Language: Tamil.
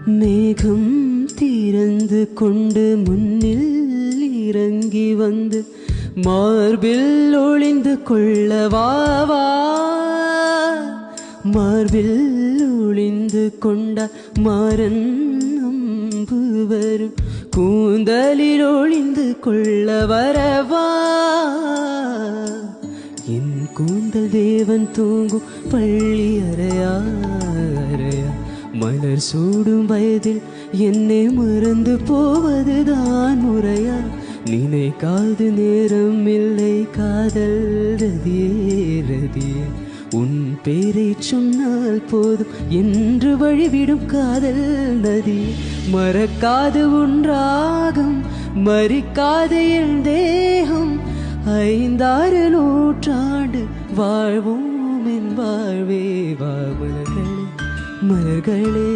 மேகம் திறந்து கொண்டு முன்னில் இறங்கி வந்து மார்பில் ஒளிந்து கொள்ளவாவா. மார்பில் ஒளிந்து கொண்ட மாறன் அம்பு வரும் கூந்தலில் ஒளிந்து கொள்ள வரவா. என் கூந்தல் தேவன் தூங்கும் பள்ளி அறையா அறையா. மலர் சூடும் வயதில் என்னை மறந்து போவதுதான் முறையா. நினைக்காது நேரம் இல்லை காதல் ரதியே ரதியே. உன் பேரை சொன்னால் போதும் என்று வழிவிடும் காதல் நதி. மறக்காது உன் ராகம் மறிக்காது என் தேகம். 5-6 நூற்றாண்டு வாழ்வோம் என் வாழ்வே வா. மலர்களே மலர்களே.